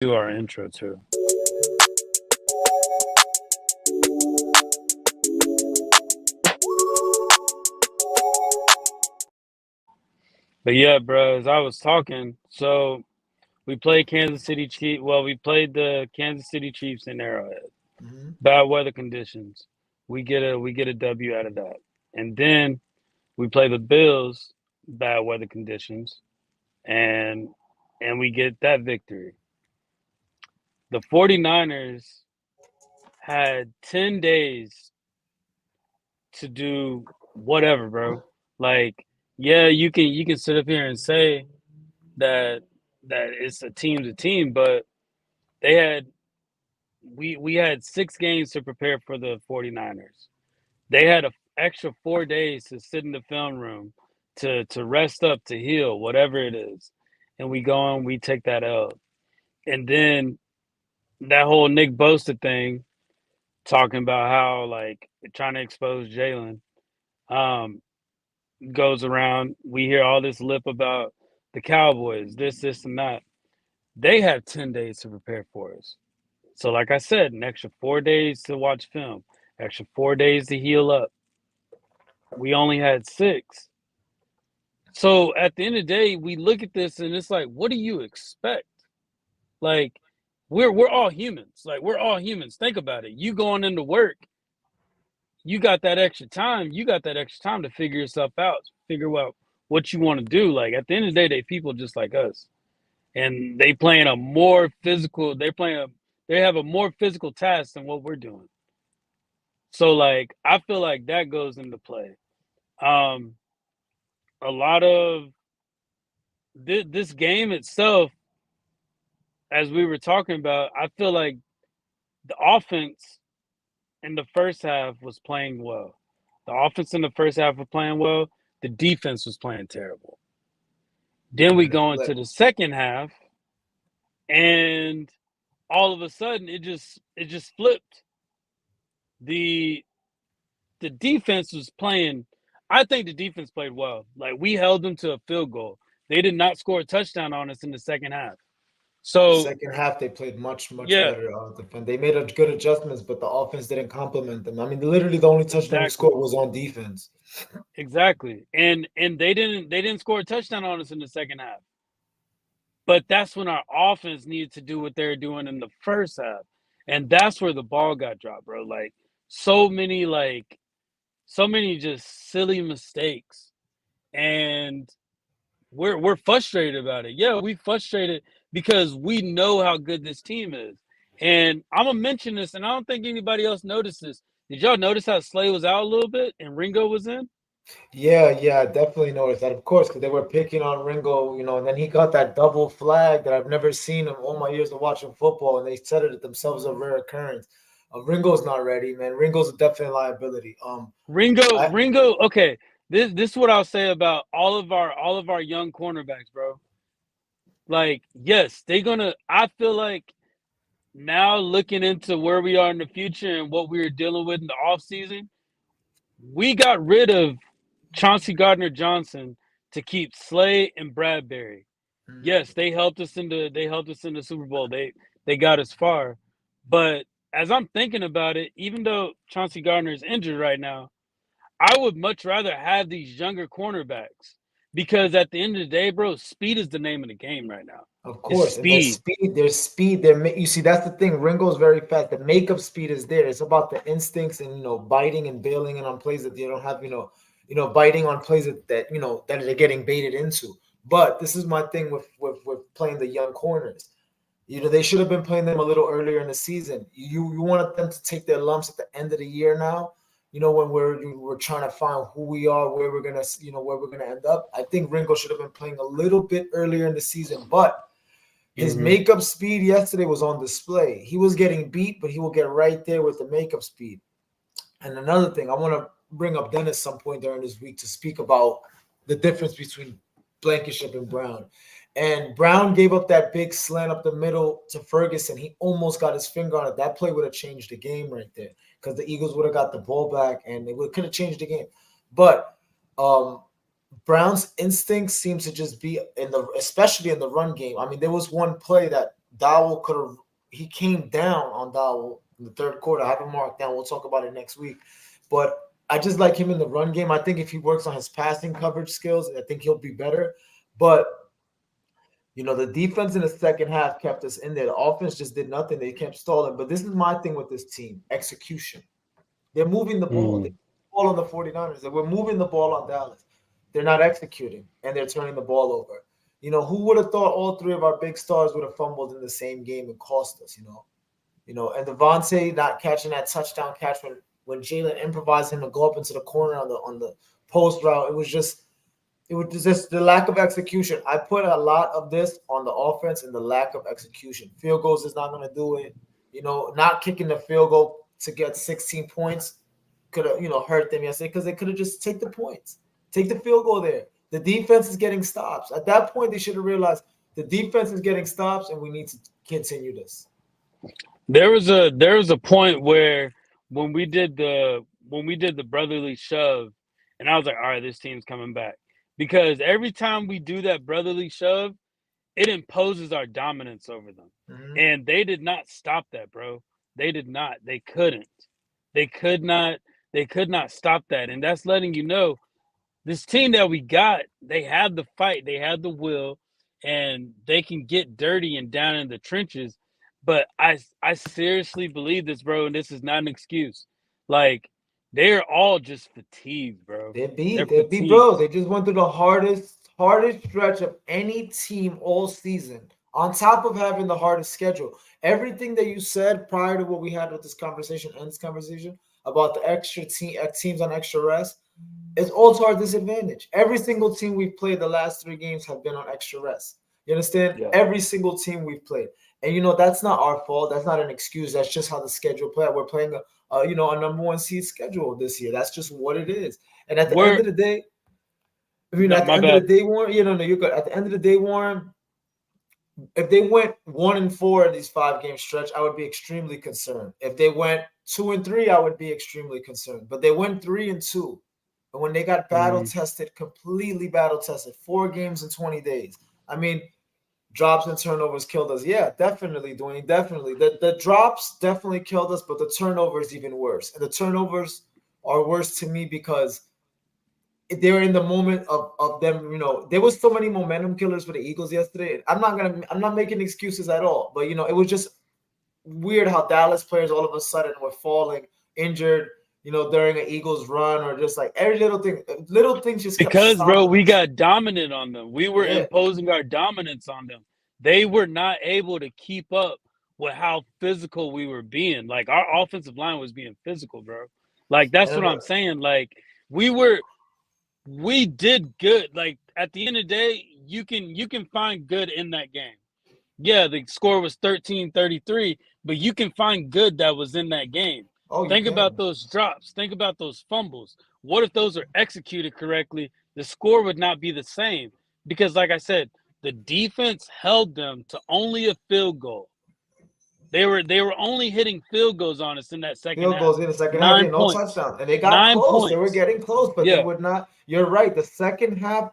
do our intro too. But yeah, bro, as I was talking, so we played Kansas City Chiefs. Well, we played the Kansas City Chiefs in Arrowhead. Hmm. Bad weather conditions. We get a W out of that. And then we play the Bills, bad weather conditions, and we get that victory. The 49ers had 10 days to do whatever, bro. Like, yeah, you can sit up here and say that it's a team to team, but they had we had 6 games to prepare for the 49ers. They had an extra 4 days to sit in the film room to rest up, to heal, whatever it is. And we go and we take that L. And then that whole Nick Bosa thing, talking about how like trying to expose Jalen, um, goes around. We hear all this lip about the Cowboys, this, and that. They have 10 days to prepare for us. So, like I said, an extra 4 days to watch film, extra 4 days to heal up. We only had 6. So, at the end of the day, we look at this and it's like, what do you expect? Like, we're all humans. Like, we're all humans. Think about it. You going into work, you got that extra time. You got that extra time to figure yourself out, figure out what you want to do. Like, at the end of the day, they people just like us. And they playing a more physical, they have a more physical task than what we're doing. So like I feel like that goes into play. Um, a lot of this game itself, as we were talking about, I feel like the offense in the first half was playing well. The offense in the first half was playing well. The defense was playing terrible. Then And we then it go into flipped. the second half, and all of a sudden it just flipped. The the defense was playing. I think the defense played well. Like we held them to a field goal. They did not score a touchdown on us in the second half. So Second half, they played much yeah, better defense. They made a good adjustments, but the offense didn't complement them. I mean, literally, the only touchdown we scored exactly, was on defense. exactly. And they didn't score a touchdown on us in the second half. But that's when our offense needed to do what they were doing in the first half, and that's where the ball got dropped, bro. Like so many like so many just silly mistakes, and we're frustrated about it. Yeah, we frustrated because we know how good this team is. And I'm gonna mention this, and I don't think anybody else noticed this. Did y'all notice how Slay was out a little bit and Ringo was in? Yeah, I definitely noticed that, of course, because they were picking on Ringo, and then he got that double flag that I've never seen in all my years of watching football, and they said it themselves a rare occurrence. Ringo's not ready, man. Ringo's definitely a liability. I Ringo. Okay, this is what I'll say about all of our young cornerbacks, bro. Like, yes, they gonna. I feel like now looking into where we are in the future and what we were dealing with in the offseason, we got rid of Chauncey Gardner Johnson to keep Slay and Bradbury. Yes, they helped us in the Super Bowl. They got us far. But as I'm thinking about it, even though Chauncey Gardner is injured right now, I would much rather have these younger cornerbacks because at the end of the day, bro, speed is the name of the game right now. Of It's course, and speed. there's speed. You see, that's the thing. Ringo's very fast. The makeup speed is there. It's about the instincts and biting and bailing and on plays that they don't have. Biting on plays that they're getting baited into. But this is my thing with playing the young corners. They should have been playing them a little earlier in the season. You wanted them to take their lumps at the end of the year now. When we're trying to find who we are, where we're gonna end up. I think Ringo should have been playing a little bit earlier in the season, but his Hmm. makeup speed yesterday was on display. He was getting beat, but he will get right there with the makeup speed. And another thing, I want to bring up Dennis some point during this week to speak about the difference between Blankenship and Brown. And Brown gave up that big slant up the middle to Ferguson. He almost got his finger on it. That play would have changed the game right there because the Eagles would have got the ball back and it could have changed the game. But um, Brown's instincts seems to just be especially in the run game. I mean, there was one play that Dowell could have. He came down on Dowell in the third quarter. I have him marked down. We'll talk about it next week. But I just like him in the run game. I think if he works on his passing coverage skills, I think he'll be better. But the defense in the second half kept us in there. The offense just did nothing. They kept stalling. But this is my thing with this team: execution. They're moving the ball. They're Mm. ball on the 49ers. We're moving the ball on Dallas. They're not executing, and they're turning the ball over. Who would have thought all three of our big stars would have fumbled in the same game and cost us, and Devontae not catching that touchdown catch when Jalen improvised him to go up into the corner on the post route. It was just the lack of execution. I put a lot of this on the offense and the lack of execution. Field goals is not going to do it. Not kicking the field goal to get 16 points could have, hurt them yesterday because they could have just take the points, take the field goal there. The defense is getting stops. At that point, they should have realized the defense is getting stops and we need to continue this. There was a point where when we did the brotherly shove, and I was like, all right, this team's coming back because every time we do that brotherly shove, it imposes our dominance over them, Mm-hmm. and they did not stop that, bro. They did not. They couldn't. They could not. They could not stop that, and that's letting you know this team that we got, they have the fight, they have the will, and they can get dirty and down in the trenches. But I seriously believe this, bro, and this is not an excuse. Like they're all just fatigued, bro. They They're beat, they beat, fatigued. bro. They just went through the hardest stretch of any team all season. On top of having the hardest schedule, everything that you said prior to what we had with this conversation and this conversation about the extra teams on extra rest, it's all to our disadvantage. Every single team we've played the last 3 games have been on extra rest. You understand? Yeah. Every single team we've played, and that's not our fault. That's not an excuse. That's just how the schedule played. We're playing a number one seed schedule this year. That's just what it is. And at the end We're of the day, no, at the my end of the bad. day, Warren, no, you're good. At the end of the day, Warren, if they went 1-4 in these 5 game stretch, I would be extremely concerned. If they went 2-3, I would be extremely concerned. But they went 3-2. And when they got battle Mm. tested, completely battle tested, 4 games in 20 days. I mean, drops and turnovers killed us. Yeah, definitely, Dwayne, definitely. The drops definitely killed us, but the turnovers even worse. And the turnovers are worse to me because they were in the moment of them. There was so many momentum killers for the Eagles yesterday. I'm not making excuses at all, but it was just weird how Dallas players all of a sudden were falling injured, during an Eagles run, or just like every little things just kept Because, bro, stopping we us. got dominant on them. We were Yeah, imposing our dominance on them. They were not able to keep up with how physical we were being. Like our offensive line was being physical, bro. Like and that's what then I'm saying. Like we were we did good. Like at the end of the day, you can find good in that game. Yeah, the score was 13-33, but you can find good that was in that game. oh, you Think about can. those drops. Think about those fumbles. What if those are executed correctly? The score would not be the same because, like I said, the defense held them to only a field goal. They were only hitting field goals on us in that second Field half. goals in the second half, yeah, Nine no points. touchdowns. And they got Nine close. They were points. getting close, but they Yeah. would not. You're right. The second half,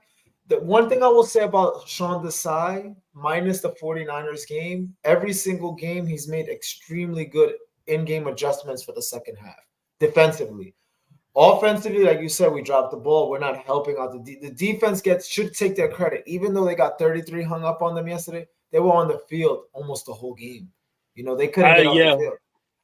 the one thing I will say about Sean Desai, minus the 49ers game, every single game he's made extremely good in-game adjustments for the second half defensively. Offensively, like you said, we dropped the ball. We're not helping out. The defense should take their credit. Even though they got 33 hung up on them yesterday, they were on the field almost the whole game. They couldn't I get off the yeah. field.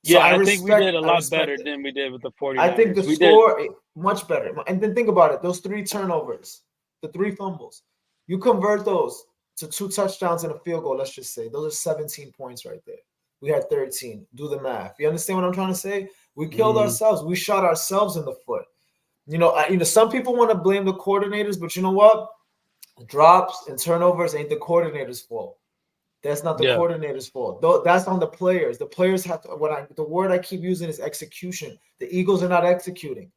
So Yeah, I I think we did respect a I lot better respect it. than we did with the I think the 49ers. We did. score much better. And then think about it: those 3 turnovers, the 3 fumbles, you convert those to 2 touchdowns and a field goal. Let's just say those are 17 points right there. We had 13. Do the math. You understand what I'm trying to say? We killed Mm, ourselves. We shot ourselves in the foot. Some people want to blame the coordinators, but you know what? Drops and turnovers ain't the coordinator's fault. That's not the yeah. coordinator's fault. Though that's on the players. The players have to. The word I keep using is execution. The Eagles are not executing.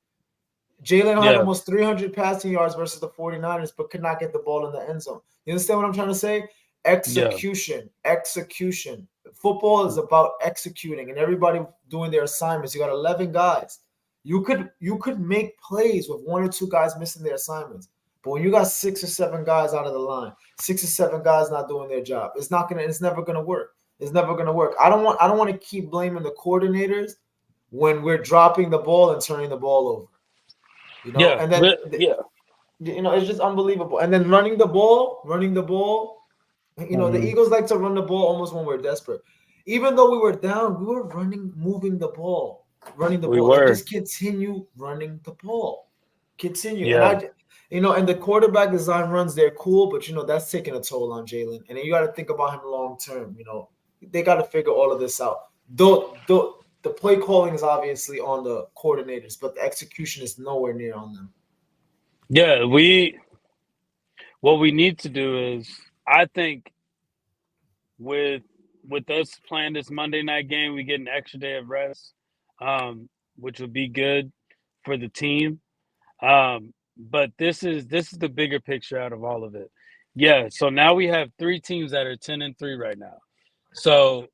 Jalen had Yeah. almost 300 passing yards versus the 49ers, but could not get the ball in the end zone. You understand what I'm trying to say? Yeah. Execution. Execution. Football is about executing and everybody doing their assignments. You got 11 guys. You could make plays with 1 or 2 guys missing their assignments. But when you got 6 or 7 guys out of the line, 6 or 7 guys not doing their job, it's never gonna work. It's never gonna work. I don't want to keep blaming the coordinators when we're dropping the ball and turning the ball over. Yeah, And then yeah. it's just unbelievable. And then running the ball. The Hmm. Eagles like to run the ball almost when we're desperate. Even though we were down, we were moving the ball, running the We ball, like were. just continue running the ball, continue. And Yeah, and the quarterback design runs, they're cool, but that's taking a toll on Jalen. And then you got to think about him long term. They got to figure all of this out. Though the play calling is obviously on the coordinators, but the execution is nowhere near on them. yeah. What we need to do is, I think, with with us playing this Monday night game, we get an extra day of rest, which would be good for the team. But this is the bigger picture out of all of it. Yeah, so now we have three teams that are 10-3 right now. So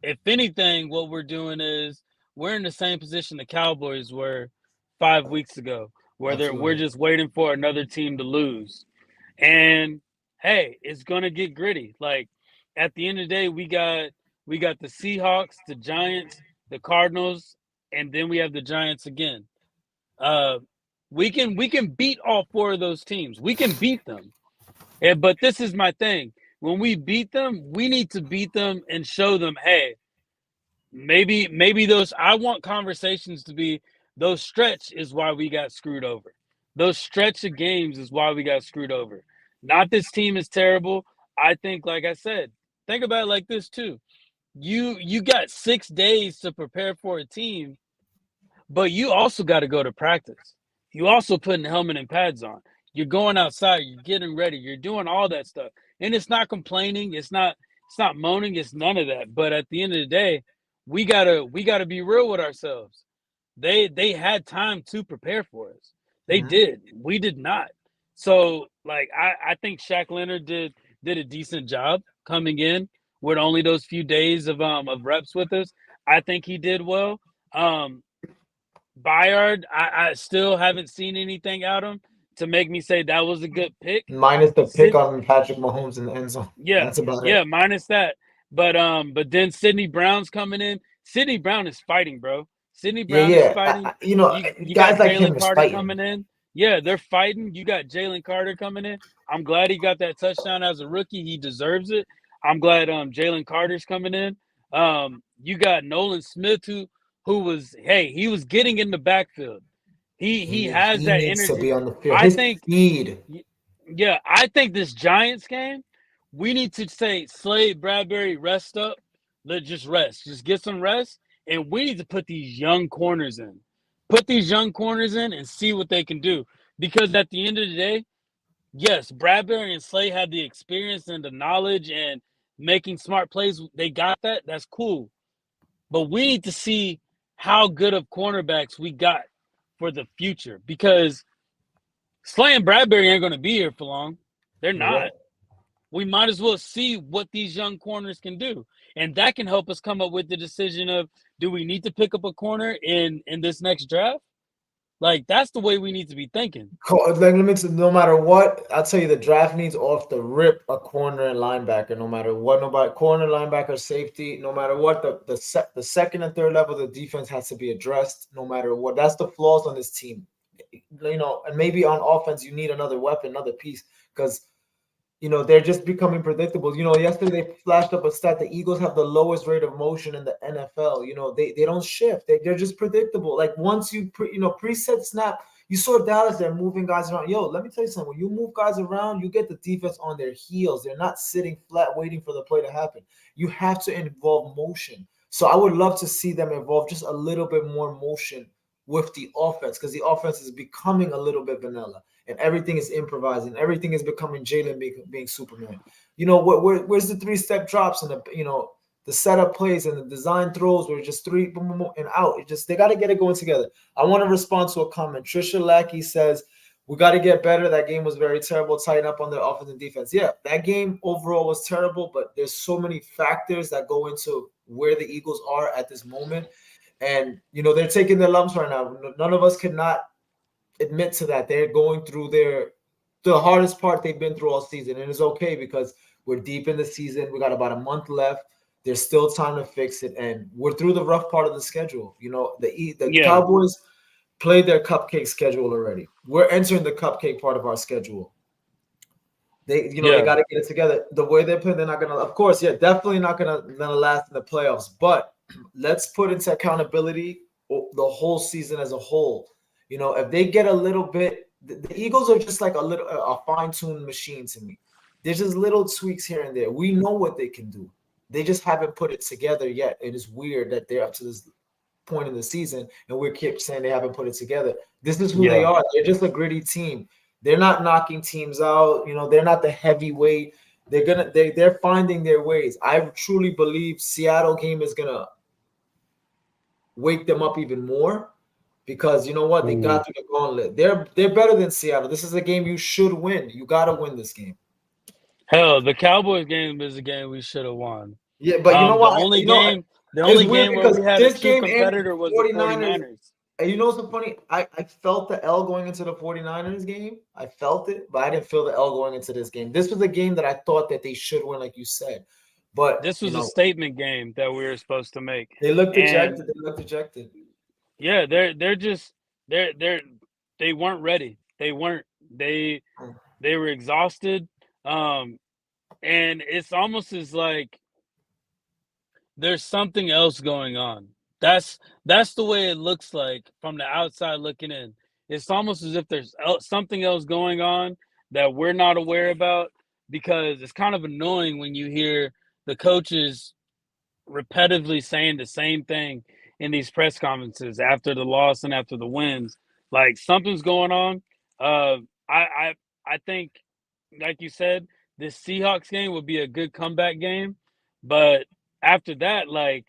if anything, what we're doing is we're in the same position the Cowboys were 5 weeks ago, where we're Absolutely. just waiting for another team to lose. And hey, it's gonna get gritty. Like at the end of the day, we got the Seahawks, the Giants, the Cardinals, and then we have the Giants again. Uh, we can beat all four of those teams. We can beat them. But this is my thing. When we beat them, we need to beat them and show them, hey, maybe those I want conversations to be those stretch is why we got screwed over. Those stretch of games is why we got screwed over. Not this team is terrible. I think, like I said, think about it like this too. You got 6 days to prepare for a team, but you also got to go to practice. You also putting helmet and pads on. You're going outside. You're getting ready. You're doing all that stuff, and it's not complaining. It's not moaning. It's none of that. But at the end of the day, we gotta be real with ourselves. They had time to prepare for us. They Mhm. did. We did not. So like I think Shaq Leonard did a decent job coming in with only those few days of reps with us. I think he did well. Um, Bayard, I still haven't seen anything out of him to make me say that was a good pick. Minus the pick Sid, on Patrick Mahomes in the end zone. yeah, That's about it. yeah, minus that. But then Sidney Brown's coming in. Sidney Brown is fighting, bro. Sidney Yeah, Brown is yeah. fighting. You got Guys like Jalen him is Carter fighting. coming in. Yeah, they're fighting. You got Jalen Carter coming in. I'm glad he got that touchdown as a rookie. He deserves it. I'm glad Jalen Carter's coming in. You got Nolan Smith he was getting in the backfield. He has He that needs to energy. be on the field. I His think speed. yeah, I think this Giants game, we need to say Slade Bradbury rest up. Let just rest. Just get some rest. And we need to put these young corners in. Put these young corners in and see what they can do. Because at the end of the day, yes, Bradbury and Slade had the experience and the knowledge and making smart plays. They got that. That's cool. But we need to see how good of cornerbacks we got for the future. Because Slay and Bradbury ain't going to be here for long. They're You're right. not. We might as well see what these young corners can do. And that can help us come up with the decision of do we need to pick up a corner in this next draft? Like that's the way we need to be thinking. Like, no matter what, I'll tell you, the draft needs off the rip a corner and linebacker. No matter what, nobody corner, linebacker, safety. No matter what, the second and third level of the defense has to be addressed. No matter what, that's the flaws on this team. And maybe on offense, you need another weapon, another piece, because they're just becoming predictable. Yesterday they flashed up a stat: the Eagles have the lowest rate of motion in the NFL. They don't shift. They're just predictable. Like once preset snap. You saw Dallas, they're moving guys around. Yo, let me tell you something. When you move guys around, you get the defense on their heels. They're not sitting flat waiting for the play to happen. You have to involve motion. So I would love to see them involve just a little bit more motion with the offense, because the offense is becoming a little bit vanilla and everything is improvising. Everything is becoming Jalen being Superman. Where's the 3-step drops and the setup plays and the design throws where just three boom, boom, boom, and out. It just they got to get it going together. I want to respond to a comment. Trisha Lackey says we got to get better. That game was very terrible. Tighten up on the offense and defense. Yeah, that game overall was terrible, but there's so many factors that go into where the Eagles are at this moment. And they're taking their lumps right now. None of us cannot admit to that. They're going through the hardest part they've been through all season, and it's okay because we're deep in the season. We got about a month left. There's still time to fix it, and we're through the rough part of the schedule. You know, the Yeah, Cowboys played their cupcake schedule already. We're entering the cupcake part of our schedule. They yeah, got to get it together. The way they're playing, they're not gonna. Of course, yeah, definitely not gonna last in the playoffs. But let's put into accountability the whole season as a whole. You know, if they get a little bit, the Eagles are just like a fine tuned machine to me. There's just little tweaks here and there. We know what they can do. They just haven't put it together yet. It is weird that they're up to this point in the season, and we keep saying they haven't put it together. This is who they yeah. are. They're just a gritty team. They're not knocking teams out. You know, they're not the heavyweight. They're finding their ways. I truly believe Seattle game is gonna wake them up even more because you know what? They Mhm. got through the gauntlet. They're better than Seattle. This is a game you should win. You gotta win this game. Hell, the Cowboys game is a game we should have won. Yeah, but you know The what? only You know, game, the it's only weird game where because we had a this true game and competitor was the 49ers. 49ers. And you know what's so funny? I felt the L going into the 49ers game. I felt it, but I didn't feel the L going into this game. This was a game that I thought that they should win, like you said. But, This you was a know, statement game that we were supposed to make. they looked And dejected. They looked dejected. yeah, they're just they're they weren't ready. They weren't. They were exhausted. Um and it's almost as like there's something else going on. That's the way it looks like from the outside looking in. It's almost as if there's something else going on that we're not aware about because it's kind of annoying when you hear the coaches repetitively saying the same thing in these press conferences after the loss and after the wins. Like something's going on. Uh, I I I think, like you said, this Seahawks game would be a good comeback game, but after that, like,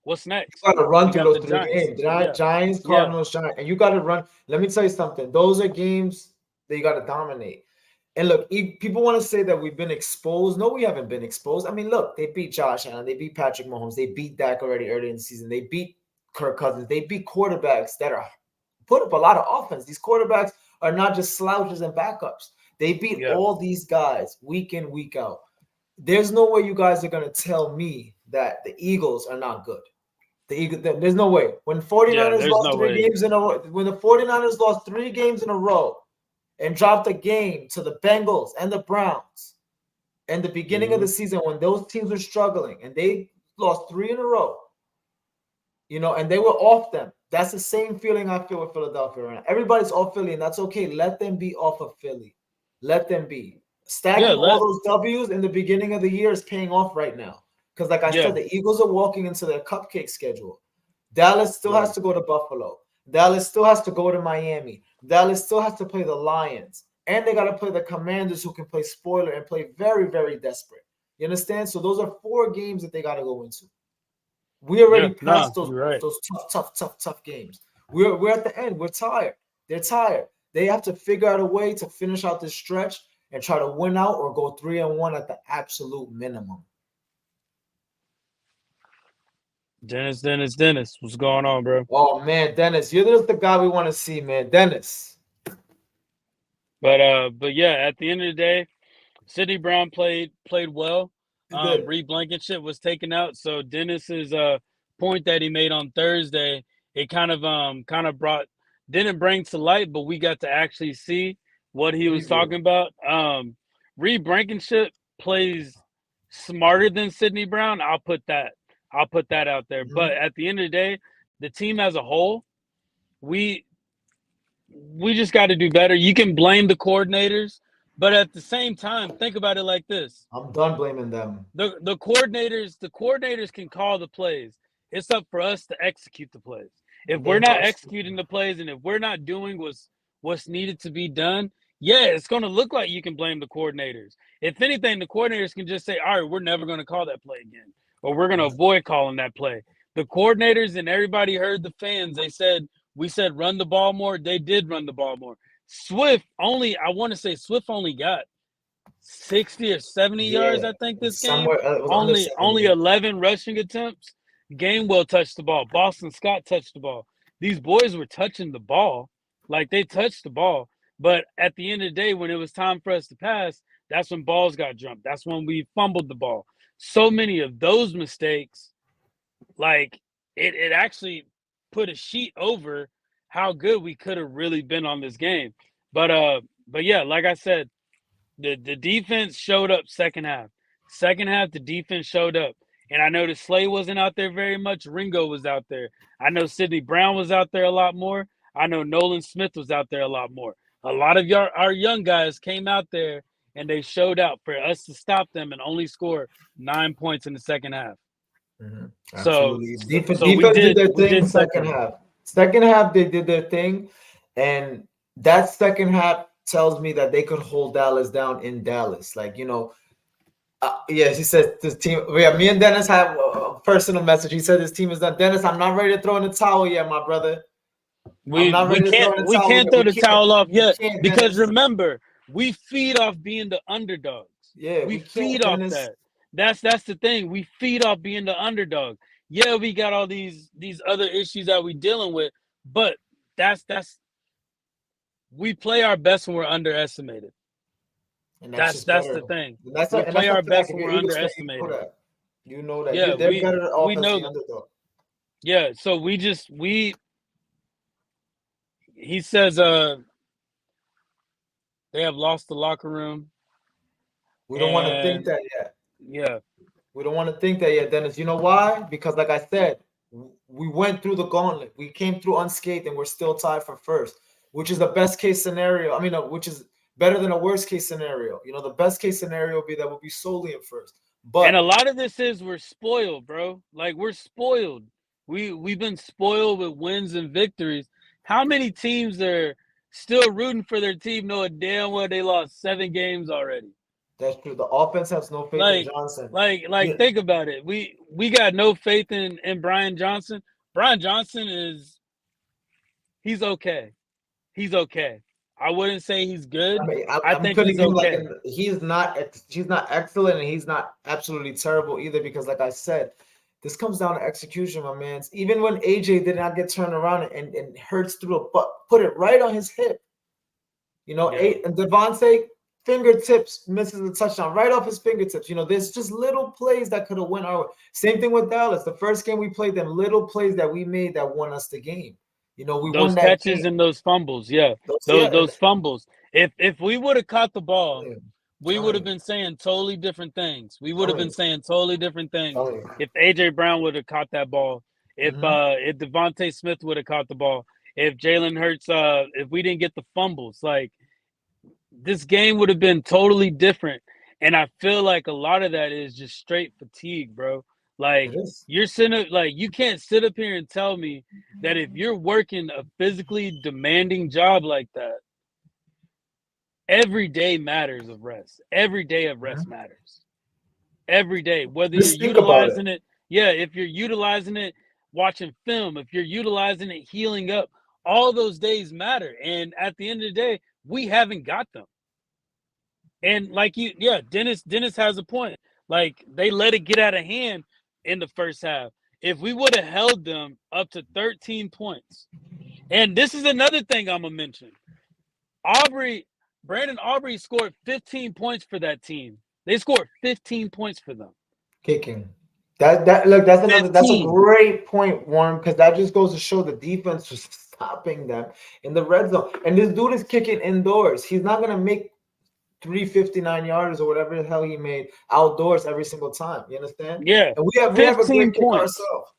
what's next? Got to run We through got those the three Giants. games. Yeah, Giants, yeah, Cardinals, Giants, and you got to run. Let me tell you something. Those are games that you got to dominate. And look, people want to say that we've been exposed. No, we haven't been exposed. I mean, look, they beat Josh Allen, they beat Patrick Mahomes, they beat Dak already early in the season. They beat Kirk Cousins. They beat quarterbacks that are put up a lot of offense. These quarterbacks are not just slouches and backups. They beat yeah, all these guys week in, week out. There's no way you guys are going to tell me that the Eagles are not good. There's no way. When yeah. 49ers There's lost no three way. games in a row, when the 49ers lost 3 games in a row and dropped a game to the Bengals and the Browns in the beginning of Hmm. the season when those teams were struggling and they lost 3 in a row, you know, and they were off them. That's the same feeling I feel with Philadelphia right now. Everybody's off Philly, and that's okay. Let them be off of Philly. Let them be. Yeah, Stacking all those W's in the beginning of the year is paying off right now. Because, like I yeah, said, the Eagles are walking into their cupcake schedule. Dallas still yeah, has to go to Buffalo. Dallas still has to go to Miami. Dallas still has to play the Lions. And they got to play the Commanders who can play spoiler and play very, very desperate. You understand? So those are 4 games that they got to go into. We yeah. already No, passed those you're right. those tough games. We're at the end. We're tired. They're tired. They have to figure out a way to finish out this stretch and try to win out or go 3-1 at the absolute minimum. Dennis. What's going on, bro? Oh man, Dennis, you're just the guy we want to see, man. Dennis. But yeah, at the end of the day, Sidney Brown played well. He did. Reed Blankenship was taken out, so Dennis's point that he made on Thursday, it kind of brought didn't bring to light, but we got to actually see what he was Preview. talking about. Reed Blankenship plays smarter than Sidney Brown. I'll put that out there. But Mhm. at the end of the day, the team as a whole, we we just got to do better. You can blame the coordinators, but at the same time, think about it like this: I'm done blaming them. the coordinators can call the plays. It's up for us to execute the plays. If They we're not must. executing the plays and if we're not doing what's needed to be done, yeah, it's going to look like you can blame the coordinators. If anything, the coordinators can just say, "All right, we're never going to call that play again, or we're going to avoid calling that play." The coordinators and everybody heard the fans. They said we said run the ball more. They did run the ball more. I want to say Swift only got 60 or 70 yards, Yeah, I think, this game. somewhere it was under Only 70. 11 rushing attempts. Gainwell touched the ball. Boston Scott touched the ball. These boys were touching the ball. Like they touched the ball. But at the end of the day, when it was time for us to pass, that's when balls got jumped. That's when we fumbled the ball. so many of those mistakes, like it actually put a sheet over how good we could have really been on this game. But yeah, like I said, the defense showed up second half. Second half, the defense showed up. And I noticed Slay wasn't out there very much. Ringo was out there. I know Sidney Brown was out there a lot more. I know Nolan Smith was out there a lot more. A lot of our young guys came out there and they showed out for us to stop them and only score 9 points in the second half. Mm-hmm. So Absolutely. so, Defense, so we defense did did their we thing did second something. half. Second half, they did their thing. And that second half tells me that they could hold Dallas down in Dallas. Like, yes, he said this team. Yeah, me and Dennis have a personal message. He said this team is done. Dennis, I'm not ready to throw in the towel yet, my brother. I'm We not we ready to throw can't in the we towel can't yet. throw We the can't. towel off We yet can't, because Dennis. remember, we feed off being the underdogs. Yeah, We we can't, feed off Dennis. that. That's the thing. We feed off being the underdog. Yeah, we got all these other issues that we dealing with, but that's we play our best when we're underestimated. And that's That's just that's the better. thing. And that's a, We and that's play a our fact. best If when you're we're Eagles fan, you know underestimated. that. You know that. Yeah, They're better we off as know the that. underdog. Yeah, so we he says they have lost the locker room We don't want to think and that yet. yeah, We don't want to think that yet, Dennis. You know why? Because, like I said, we went through the gauntlet. We came through unscathed, and we're still tied for first, which is the best case scenario. I mean, which is better than a worst case scenario. The best case scenario would be that we'll be solely in first. and a But lot of this is we're spoiled, bro. Like we're spoiled. We've been spoiled with wins and victories. How many teams are still rooting for their team knowing damn well they lost 7 games already? that's true. The offense has no faith in Like Johnson. like Yeah, think about it. We got no faith in Brian Johnson. Brian Johnson is he's okay. He's okay. I wouldn't say he's I good. mean, I I'm think putting he's him like okay. he's not excellent and he's not absolutely terrible either because like I said, this comes down to execution, my man. Even when AJ did not get turned around and Hurts threw a butt, put it right on his hip. Yeah. And Devontae fingertips misses the touchdown right off his fingertips. There's just little plays that could have went our way. Same thing with Dallas. The first game we played them, little plays that we made that won us the game. We won Those that catches game. and those fumbles, yeah. Those, yeah, Those fumbles. If we would have caught the ball, we would telling have you, been saying totally different things. We would have telling been you, saying totally different things telling you. if AJ Brown would have caught that ball. Mm-hmm. If Devontae Smith would have caught the ball. If Jalen Hurts if we didn't get the fumbles, like this game would have been totally different. And I feel like a lot of that is just straight fatigue, bro. It Like is. you're sitting up, like you can't sit up here and tell me that if you're working a physically demanding job like that, every day matters of rest. Every day of rest Mhm. matters. Every day, whether you're Just think about it. utilizing it, yeah, if you're utilizing it watching film, if you're utilizing it healing up, all those days matter. And at the end of the day, we haven't got them. And like yeah, Dennis has a point. Like they let it get out of hand in the first half. If we would have held them up to 13 points, and this is another thing I'm gonna mention. Aubrey, Brandon Aubrey scored 15 points for that team. They scored 15 points for them. Kicking. That look, that's a 15. great point, Warren, because that just goes to show the defense was stopping them in the red zone. And this dude is kicking indoors. He's not gonna make 359 yards or whatever the hell he made outdoors every single time. You understand? Yeah, And we have a great 15 kicker points. ourselves.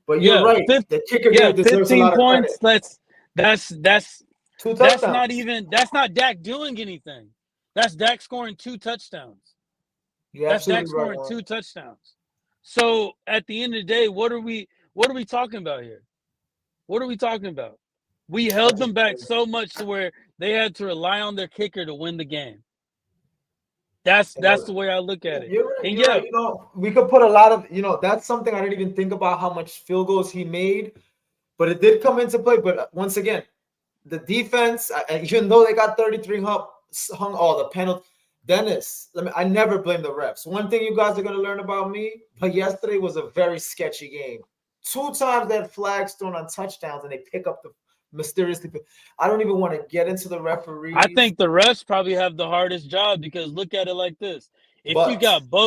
But you're Yeah, right. The kicker yeah, deserves a 15 lot of points. credit. That's that's Two that's not touchdowns. even that's not Dak doing anything. That's Dak scoring 2 touchdowns. You're That's Dak absolutely right, scoring Warren. 2 touchdowns. So at the end of the day, what are we talking about here? What are we talking about? We held That's them just back crazy. so much to where they had to rely on their kicker to win the game. And That's the way I look at it. you're right. And You're yeah, right. We could put a lot of, that's something I didn't even think about how much field goals he made, but it did come into play. But once again, the defense, even though they got 33 hung all the penalty. Dennis, I never blame the refs. One thing you guys are going to learn about me, but yesterday was a very sketchy game. Two times that flags thrown on touchdowns and they pick up the mysteriously. I don't even want to get into the I referees. think the refs probably have the hardest job because look at it like this. If But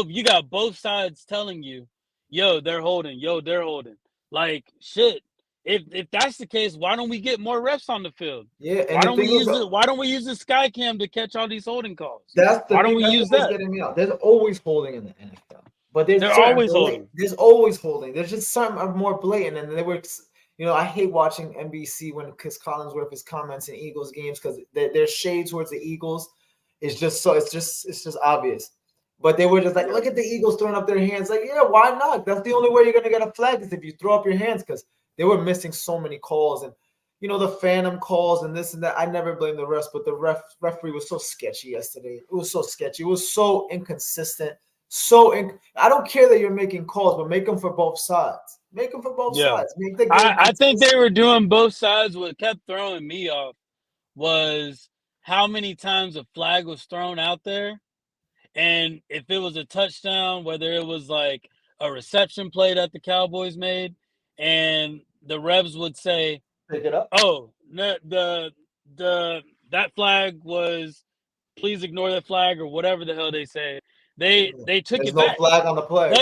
you got both sides telling you, yo, they're holding. Like shit. If that's the case, why don't we get more refs on the field? yeah, and the thing is, Why don't we use the sky cam to catch all these holding calls? that's the Why don't thing. we That's use what's that? getting me out. There's always holding in the NFL, but They're always holding. there's always holding. There's just some are more blatant, and they were. I hate watching NBC when Chris Collinsworth is commenting Eagles games because their shade towards the Eagles is just so it's just obvious. But they were just like, Yeah. look at the Eagles throwing up their hands. Like, yeah, why not? That's the only way you're gonna get a flag is if you throw up your hands because they were missing so many calls and the phantom calls and this and that. I never blame the refs, but the referee was so sketchy yesterday. It was so sketchy. It was so inconsistent. I don't care that you're making calls, but make them for both sides. Make them for both Yeah. sides. Make the game I think they consistent. were doing both sides. What kept throwing me off was how many times a flag was thrown out there. And if it was a touchdown, whether it was like a reception play that the Cowboys made, and the Revs would say, Pick it up. "Oh, the that flag was, please ignore that flag," or whatever the hell they say. They took There's it no back. flag on the play.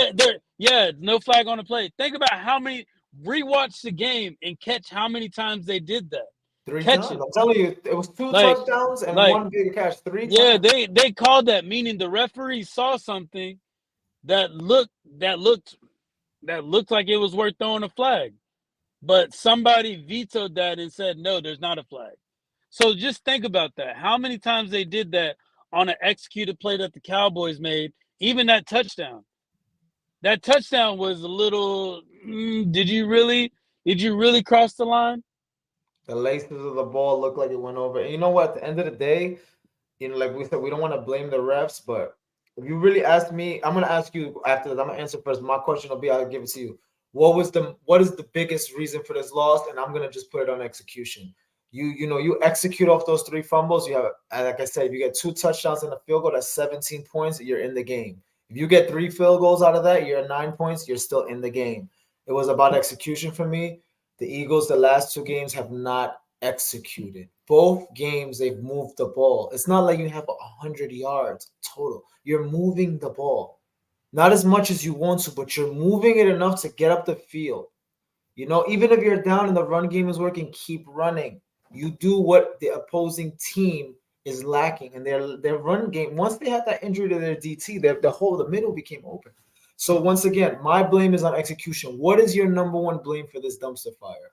Yeah, no flag on the play. Think about how many rewatch the game and catch how many times they did that. Three Catch times. it I'm telling you, it was two like touchdowns and like one big catch. Three yeah. times. They called that, meaning the referee saw something that looked that looked that looked like it was worth throwing a flag, but somebody vetoed that and said no, there's not a flag. So just think about that. How many times they did that on an executed play that the Cowboys made? Even that touchdown. That touchdown was a little. Did you really? Did you really cross the line? The laces of the ball looked like it went over. And you know what? At the end of the day, like we said, we don't want to blame the refs, but if you really ask me, I'm gonna ask you after this. I'm gonna answer first. My question will be, I'll give it to you. What is the biggest reason for this loss? And I'm gonna just put it on execution. You execute off those three fumbles. You have, like I said, if you get two touchdowns and a field goal, that's 17 points. You're in the game. If you get three field goals out of that, you're at 9 points. You're still in the game. It was about execution for me. The Eagles, the last two games, have not executed. Both games, they've moved the ball. It's not like you have 100 yards total. You're moving the ball. Not as much as you want to, but you're moving it enough to get up the field. Even if you're down and the run game is working, keep running. You do what the opposing team is lacking. And their run game, once they had that injury to their DT, the middle became open. So once again, my blame is on execution. What is your number one blame for this dumpster fire?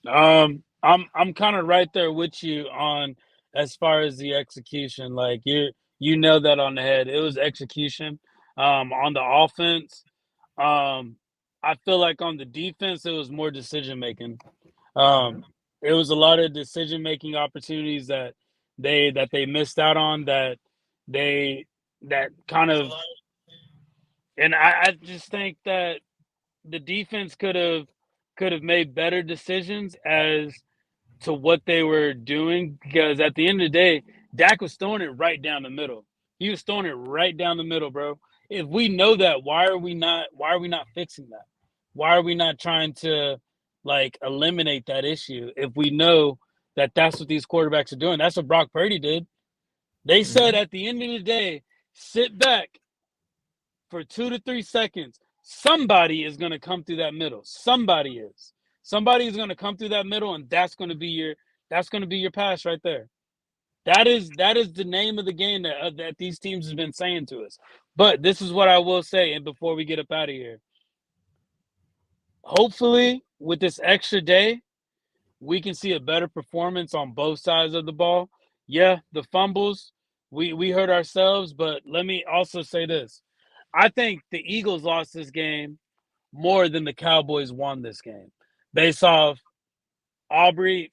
I'm kind of right there with you on as far as the execution. Like you nailed that on the head. It was execution. On the offense, I feel like on the defense, it was more decision making. Um, it was a lot of decision making opportunities that they missed out on, they that kind of, and I just think that the defense could have made better decisions as to what they were doing, because at the end of the day, Dak was throwing it right down the middle. He was throwing it right down the middle, bro. If we know that, why are we not fixing that? Why are we not trying to like eliminate that issue if we know that that's what these quarterbacks are doing? That's what Brock Purdy did. They said Mhm. at the end of the day, sit back for 2 to 3 seconds. Somebody is going to come through that middle. Somebody is. Somebody is going to come through that middle, and that's going to be your pass right there. That is the name of the game that these teams have been saying to us. But this is what I will say, and before we get up out of here, hopefully with this extra day, we can see a better performance on both sides of the ball. Yeah, the fumbles, we hurt ourselves, but let me also say this. I think the Eagles lost this game more than the Cowboys won this game, based off Aubrey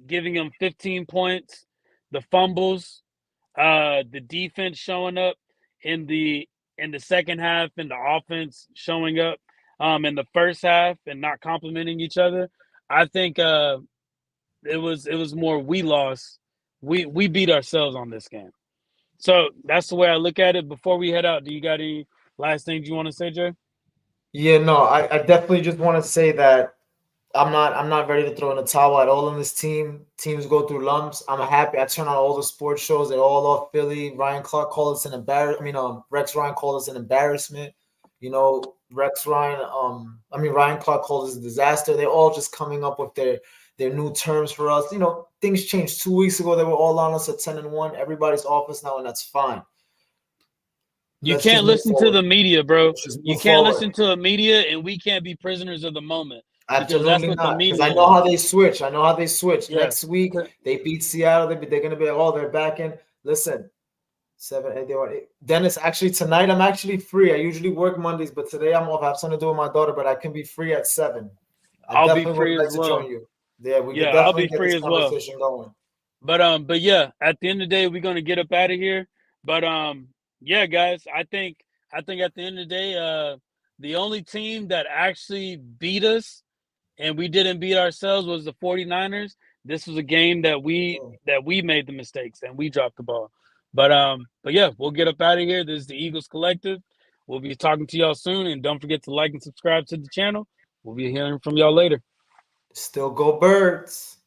giving them 15 points, the fumbles, the defense showing up in the second half, and the offense showing up in the first half and not complimenting each other. I think it was more we lost. We beat ourselves on this game. So that's the way I look at it. Before we head out, do you got any last things you want to say, Jay? Yeah, no, I definitely just want to say that I'm not ready to throw in the towel at all in this team. Teams go through lumps. I'm happy. I turn on all the sports shows. They're all off Philly. Ryan Clark called us an Rex Ryan called us an embarrassment. Ryan Clark called us a disaster. They're all just coming up with their new terms for us. Things changed 2 weeks ago. They were all on us at 10-1. Everybody's off us now, and that's fine. You Let's just can't move listen to forward. the media, bro. Let's just You move can't forward. listen to the media, and we can't be prisoners of the moment because that's Absolutely what the not, because I media know how is. they switch. I know how they switch. Yeah. Next week they beat Seattle. They're gonna be like, oh, they're back in. Listen, 7, 8, they were. Dennis, actually tonight I'm actually free. I usually work Mondays, but today I'm off. I have something to do with my daughter, but I can be free at 7. I I'll be definitely would free as like to join well. you. Yeah, we could Yeah, I'll definitely be get free this as well. conversation going. But yeah, at the end of the day, we're gonna get up out of here. But yeah, guys, I think at the end of the day, the only team that actually beat us and we didn't beat ourselves was the 49ers. This was a game that we Yeah. that we made the mistakes and we dropped the ball. But yeah, we'll get up out of here. This is the Eagles Collective. We'll be talking to y'all soon, and don't forget to like and subscribe to the channel. We'll be hearing from y'all later. Still go Birds.